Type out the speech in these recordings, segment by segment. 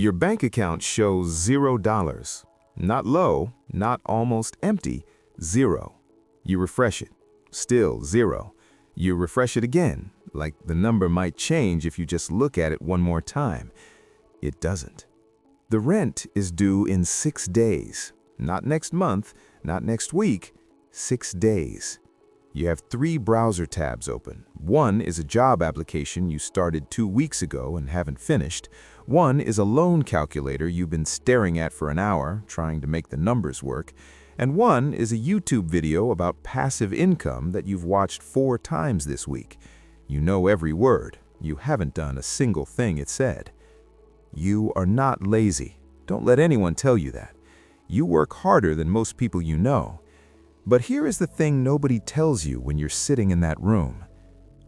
Your bank account shows $0. Not low, not almost empty, zero. You refresh it, still zero. You refresh it again, like the number might change if you just look at it one more time. It doesn't. The rent is due in 6 days. Not next month, not next week, 6 days. You have 3 browser tabs open. One is a job application you started 2 weeks ago and haven't finished. One is a loan calculator you've been staring at for an hour, trying to make the numbers work. And one is a YouTube video about passive income that you've watched 4 times this week. You know every word. You haven't done a single thing it said. You are not lazy. Don't let anyone tell you that. You work harder than most people you know. But here is the thing nobody tells you when you're sitting in that room.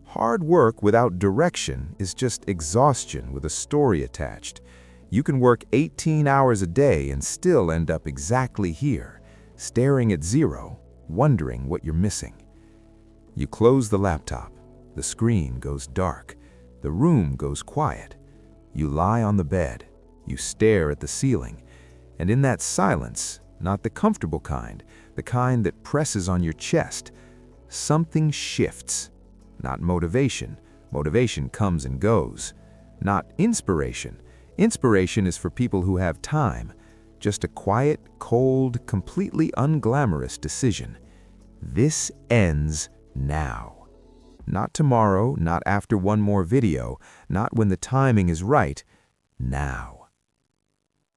Hard work without direction is just exhaustion with a story attached. You can work 18 hours a day and still end up exactly here, staring at zero, wondering what you're missing. You close the laptop. The screen goes dark. The room goes quiet. You lie on the bed. You stare at the ceiling. And in that silence, not the comfortable kind, the kind that presses on your chest, something shifts. Not motivation. Motivation comes and goes. Not inspiration. Inspiration is for people who have time. Just a quiet, cold, completely unglamorous decision. This ends now. Not tomorrow, not after one more video, not when the timing is right. Now.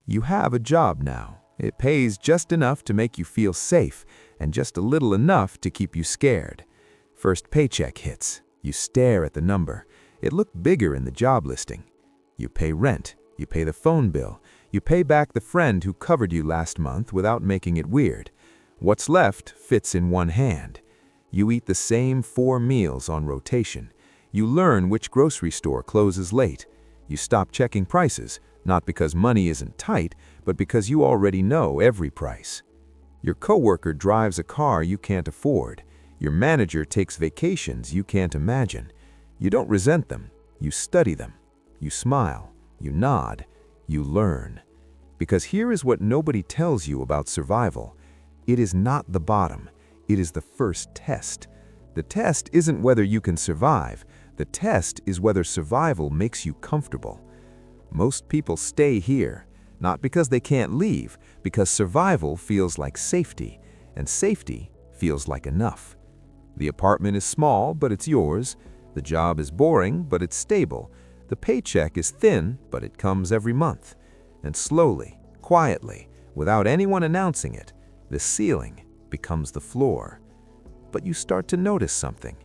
You have a job now. It pays just enough to make you feel safe and just a little enough to keep you scared. First paycheck hits. You stare at the number. It looked bigger in the job listing. You pay rent. You pay the phone bill. You pay back the friend who covered you last month without making it weird. What's left fits in one hand. You eat the same 4 meals on rotation. You learn which grocery store closes late. You stop checking prices, not because money isn't tight, but because you already know every price. Your coworker drives a car you can't afford. Your manager takes vacations you can't imagine. You don't resent them. You study them. You smile. You nod. You learn. Because here is what nobody tells you about survival. It is not the bottom. It is the first test. The test isn't whether you can survive. The test is whether survival makes you comfortable. Most people stay here, not because they can't leave, because survival feels like safety, and safety feels like enough. The apartment is small, but it's yours. The job is boring, but it's stable. The paycheck is thin, but it comes every month. And slowly, quietly, without anyone announcing it, the ceiling becomes the floor. But you start to notice something.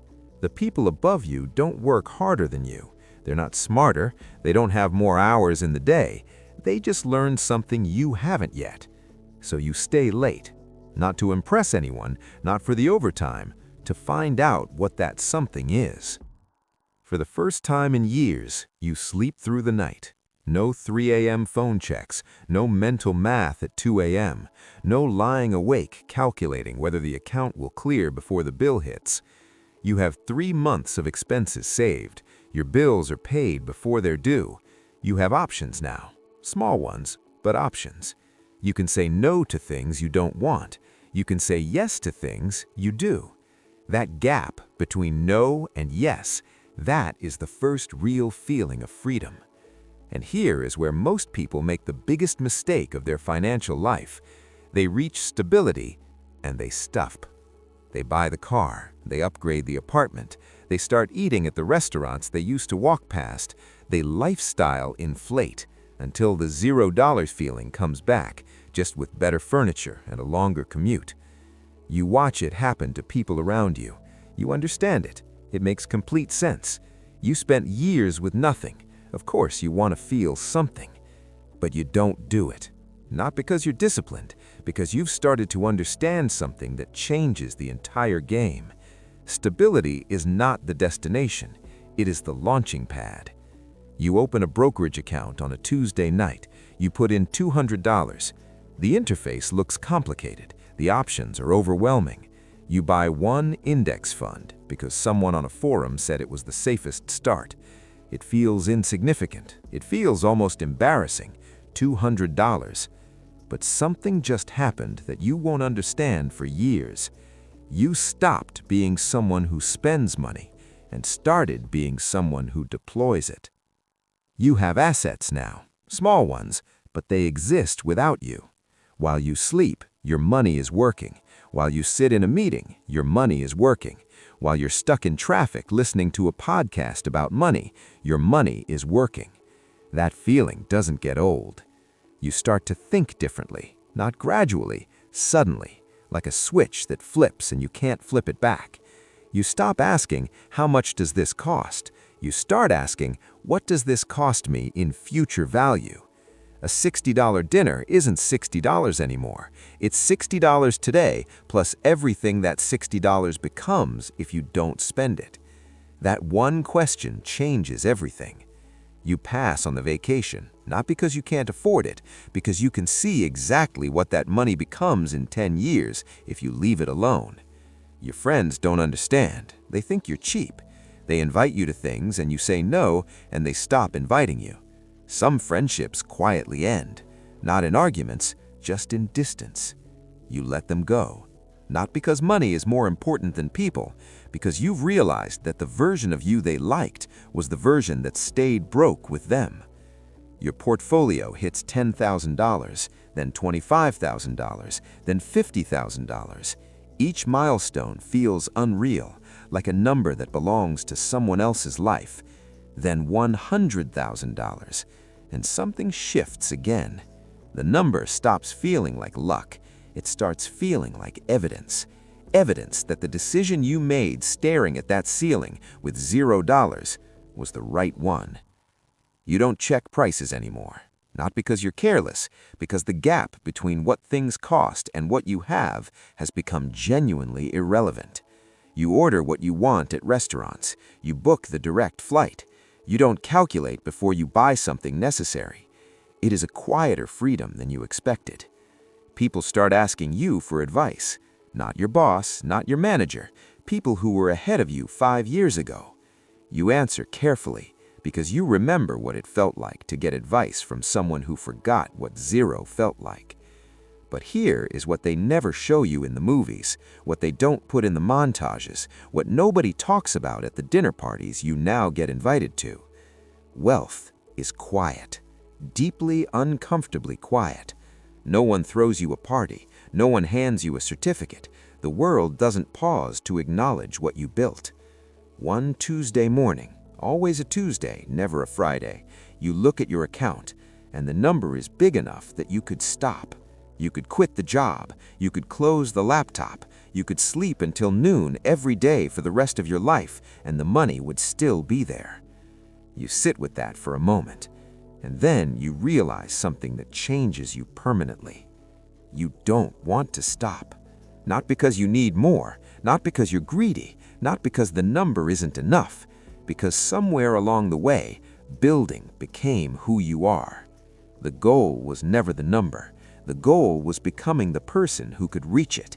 The people above you don't work harder than you. They're not smarter. They don't have more hours in the day. They just learned something you haven't yet. So you stay late, not to impress anyone, not for the overtime, to find out what that something is. For the first time in years, you sleep through the night. No 3 a.m. phone checks, no mental math at 2 a.m., no lying awake calculating whether the account will clear before the bill hits. You have 3 months of expenses saved. Your bills are paid before they're due. You have options now. Small ones, but options. You can say no to things you don't want. You can say yes to things you do. That gap between no and yes, that is the first real feeling of freedom. And here is where most people make the biggest mistake of their financial life. They reach stability and they stop. They buy the car, they upgrade the apartment, they start eating at the restaurants they used to walk past, they lifestyle inflate until the $0 feeling comes back, just with better furniture and a longer commute. You watch it happen to people around you. You understand it. It makes complete sense. You spent years with nothing. Of course, you want to feel something, but you don't do it. Not because you're disciplined, because you've started to understand something that changes the entire game. Stability is not the destination. It is the launching pad. You open a brokerage account on a Tuesday night. You put in $200. The interface looks complicated. The options are overwhelming. You buy one index fund because someone on a forum said it was the safest start. It feels insignificant. It feels almost embarrassing. $200. But something just happened that you won't understand for years. You stopped being someone who spends money and started being someone who deploys it. You have assets now, small ones, but they exist without you. While you sleep, your money is working. While you sit in a meeting, your money is working. While you're stuck in traffic listening to a podcast about money, your money is working. That feeling doesn't get old. You start to think differently, not gradually, suddenly, like a switch that flips and you can't flip it back. You stop asking, how much does this cost? You start asking, what does this cost me in future value? A $60 dinner isn't $60 anymore. It's $60 today, plus everything that $60 becomes if you don't spend it. That one question changes everything. You pass on the vacation, not because you can't afford it, because you can see exactly what that money becomes in 10 years if you leave it alone. Your friends don't understand. They think you're cheap. They invite you to things and you say no, and they stop inviting you. Some friendships quietly end, not in arguments, just in distance. You let them go, not because money is more important than people, because you've realized that the version of you they liked was the version that stayed broke with them. Your portfolio hits $10,000, then $25,000, then $50,000. Each milestone feels unreal, like a number that belongs to someone else's life. Then $100,000, and something shifts again. The number stops feeling like luck. It starts feeling like evidence. Evidence that the decision you made staring at that ceiling with $0 was the right one. You don't check prices anymore. Not because you're careless, because the gap between what things cost and what you have has become genuinely irrelevant. You order what you want at restaurants. You book the direct flight. You don't calculate before you buy something necessary. It is a quieter freedom than you expected. People start asking you for advice. Not your boss, not your manager. People who were ahead of you 5 years ago. You answer carefully because you remember what it felt like to get advice from someone who forgot what zero felt like. But here is what they never show you in the movies, what they don't put in the montages, what nobody talks about at the dinner parties you now get invited to. Wealth is quiet, deeply, uncomfortably quiet. No one throws you a party. No one hands you a certificate. The world doesn't pause to acknowledge what you built. One Tuesday morning, always a Tuesday, never a Friday, you look at your account, and the number is big enough that you could stop. You could quit the job. You could close the laptop. You could sleep until noon every day for the rest of your life, and the money would still be there. You sit with that for a moment, and then you realize something that changes you permanently. You don't want to stop. Not because you need more, not because you're greedy, not because the number isn't enough, because somewhere along the way, building became who you are. The goal was never the number. The goal was becoming the person who could reach it.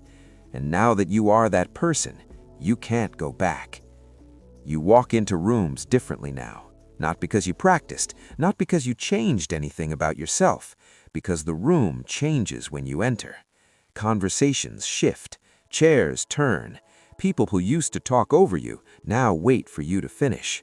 And now that you are that person, you can't go back. You walk into rooms differently now, not because you practiced, not because you changed anything about yourself, because the room changes when you enter. Conversations shift, chairs turn. People who used to talk over you now wait for you to finish.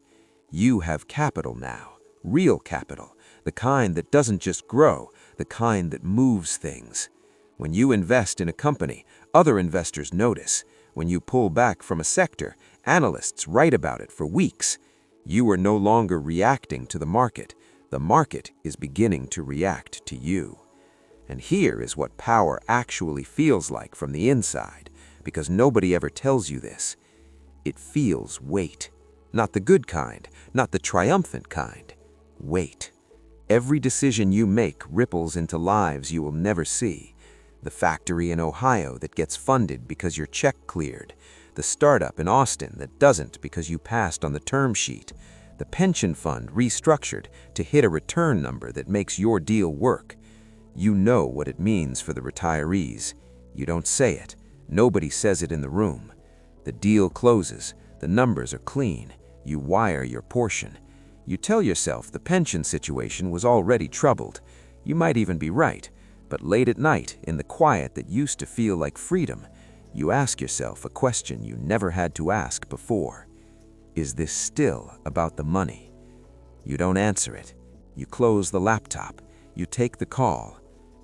You have capital now, real capital, the kind that doesn't just grow, the kind that moves things. When you invest in a company, other investors notice. When you pull back from a sector, analysts write about it for weeks. You are no longer reacting to the market. The market is beginning to react to you. And here is what power actually feels like from the inside, because nobody ever tells you this. It feels weight. Not the good kind, not the triumphant kind. Weight. Every decision you make ripples into lives you will never see. The factory in Ohio that gets funded because your check cleared. The startup in Austin that doesn't because you passed on the term sheet. The pension fund restructured to hit a return number that makes your deal work. You know what it means for the retirees. You don't say it. Nobody says it in the room. The deal closes. The numbers are clean. You wire your portion. You tell yourself the pension situation was already troubled. You might even be right, but late at night, in the quiet that used to feel like freedom, you ask yourself a question you never had to ask before. Is this still about the money? You don't answer it. You close the laptop. You take the call.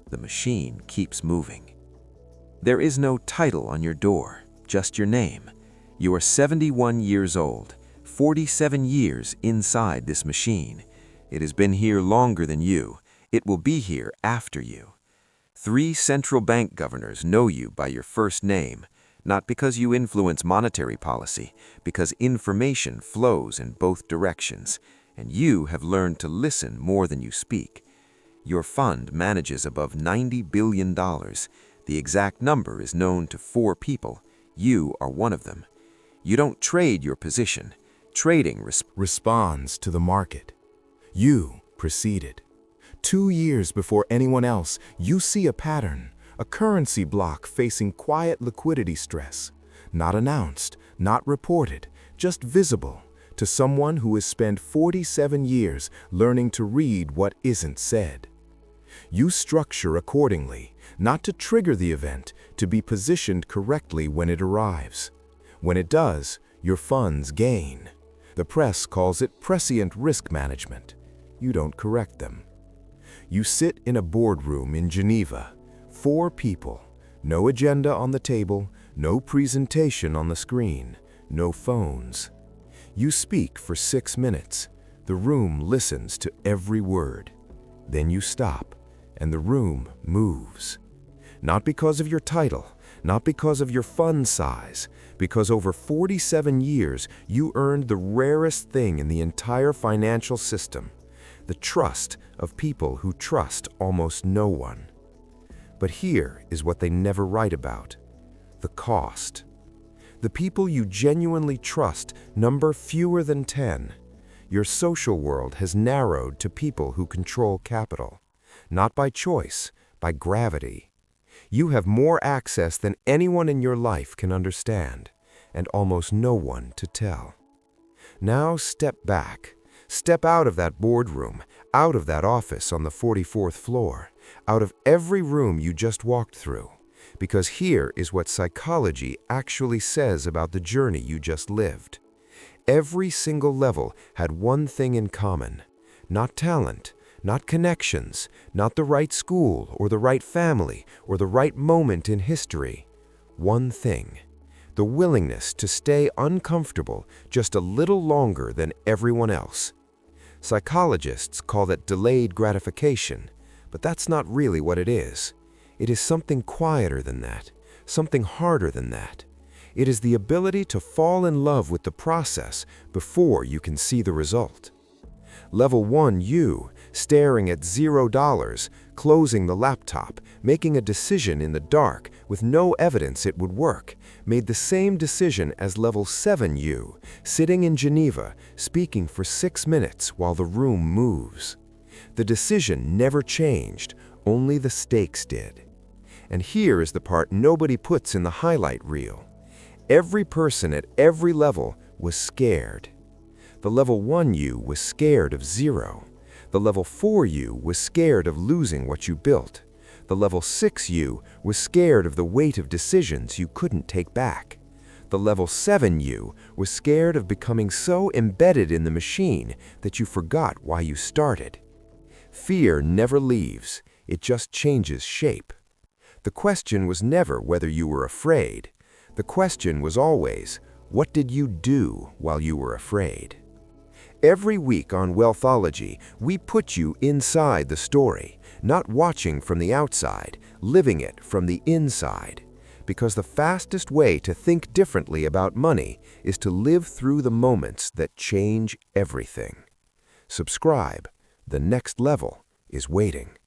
The machine keeps moving. There is no title on your door, just your name. You are 71 years old, 47 years inside this machine. It has been here longer than you. It will be here after you. 3 central bank governors know you by your first name, not because you influence monetary policy, because information flows in both directions, and you have learned to listen more than you speak. Your fund manages above $90 billion. The exact number is known to 4 people. You are one of them. You don't trade your position. Trading responds to the market. You preceded. 2 years before anyone else, you see a pattern, a currency block facing quiet liquidity stress. Not announced, not reported, just visible to someone who has spent 47 years learning to read what isn't said. You structure accordingly, not to trigger the event, to be positioned correctly when it arrives. When it does, your funds gain. The press calls it prescient risk management. You don't correct them. You sit in a boardroom in Geneva. 4 people. No agenda on the table, no presentation on the screen, no phones. You speak for 6 minutes. The room listens to every word. Then you stop, and the room moves. Not because of your title, not because of your fund size, because over 47 years you earned the rarest thing in the entire financial system, the trust of people who trust almost no one. But here is what they never write about: the cost. The people you genuinely trust number fewer than 10. Your social world has narrowed to people who control capital, not by choice, by gravity. You have more access than anyone in your life can understand, and almost no one to tell. Now step back. Step out of that boardroom, out of that office on the 44th floor, out of every room you just walked through, because here is what psychology actually says about the journey you just lived. Every single level had one thing in common: not talent, not connections, not the right school or the right family or the right moment in history. One thing: the willingness to stay uncomfortable just a little longer than everyone else. Psychologists call that delayed gratification, but that's not really what it is. It is something quieter than that, something harder than that. It is the ability to fall in love with the process before you can see the result. Level 1, you, staring at $0, closing the laptop, making a decision in the dark with no evidence it would work, made the same decision as Level 7, you, sitting in Geneva, speaking for 6 minutes while the room moves. The decision never changed, only the stakes did. And here is the part nobody puts in the highlight reel. Every person at every level was scared. The Level 1 you was scared of 0. The Level 4 you was scared of losing what you built. The Level 6 you was scared of the weight of decisions you couldn't take back. The Level 7 you was scared of becoming so embedded in the machine that you forgot why you started. Fear never leaves, it just changes shape. The question was never whether you were afraid. The question was always, what did you do while you were afraid? Every week on Wealthology, we put you inside the story, not watching from the outside, living it from the inside. Because the fastest way to think differently about money is to live through the moments that change everything. Subscribe. The next level is waiting.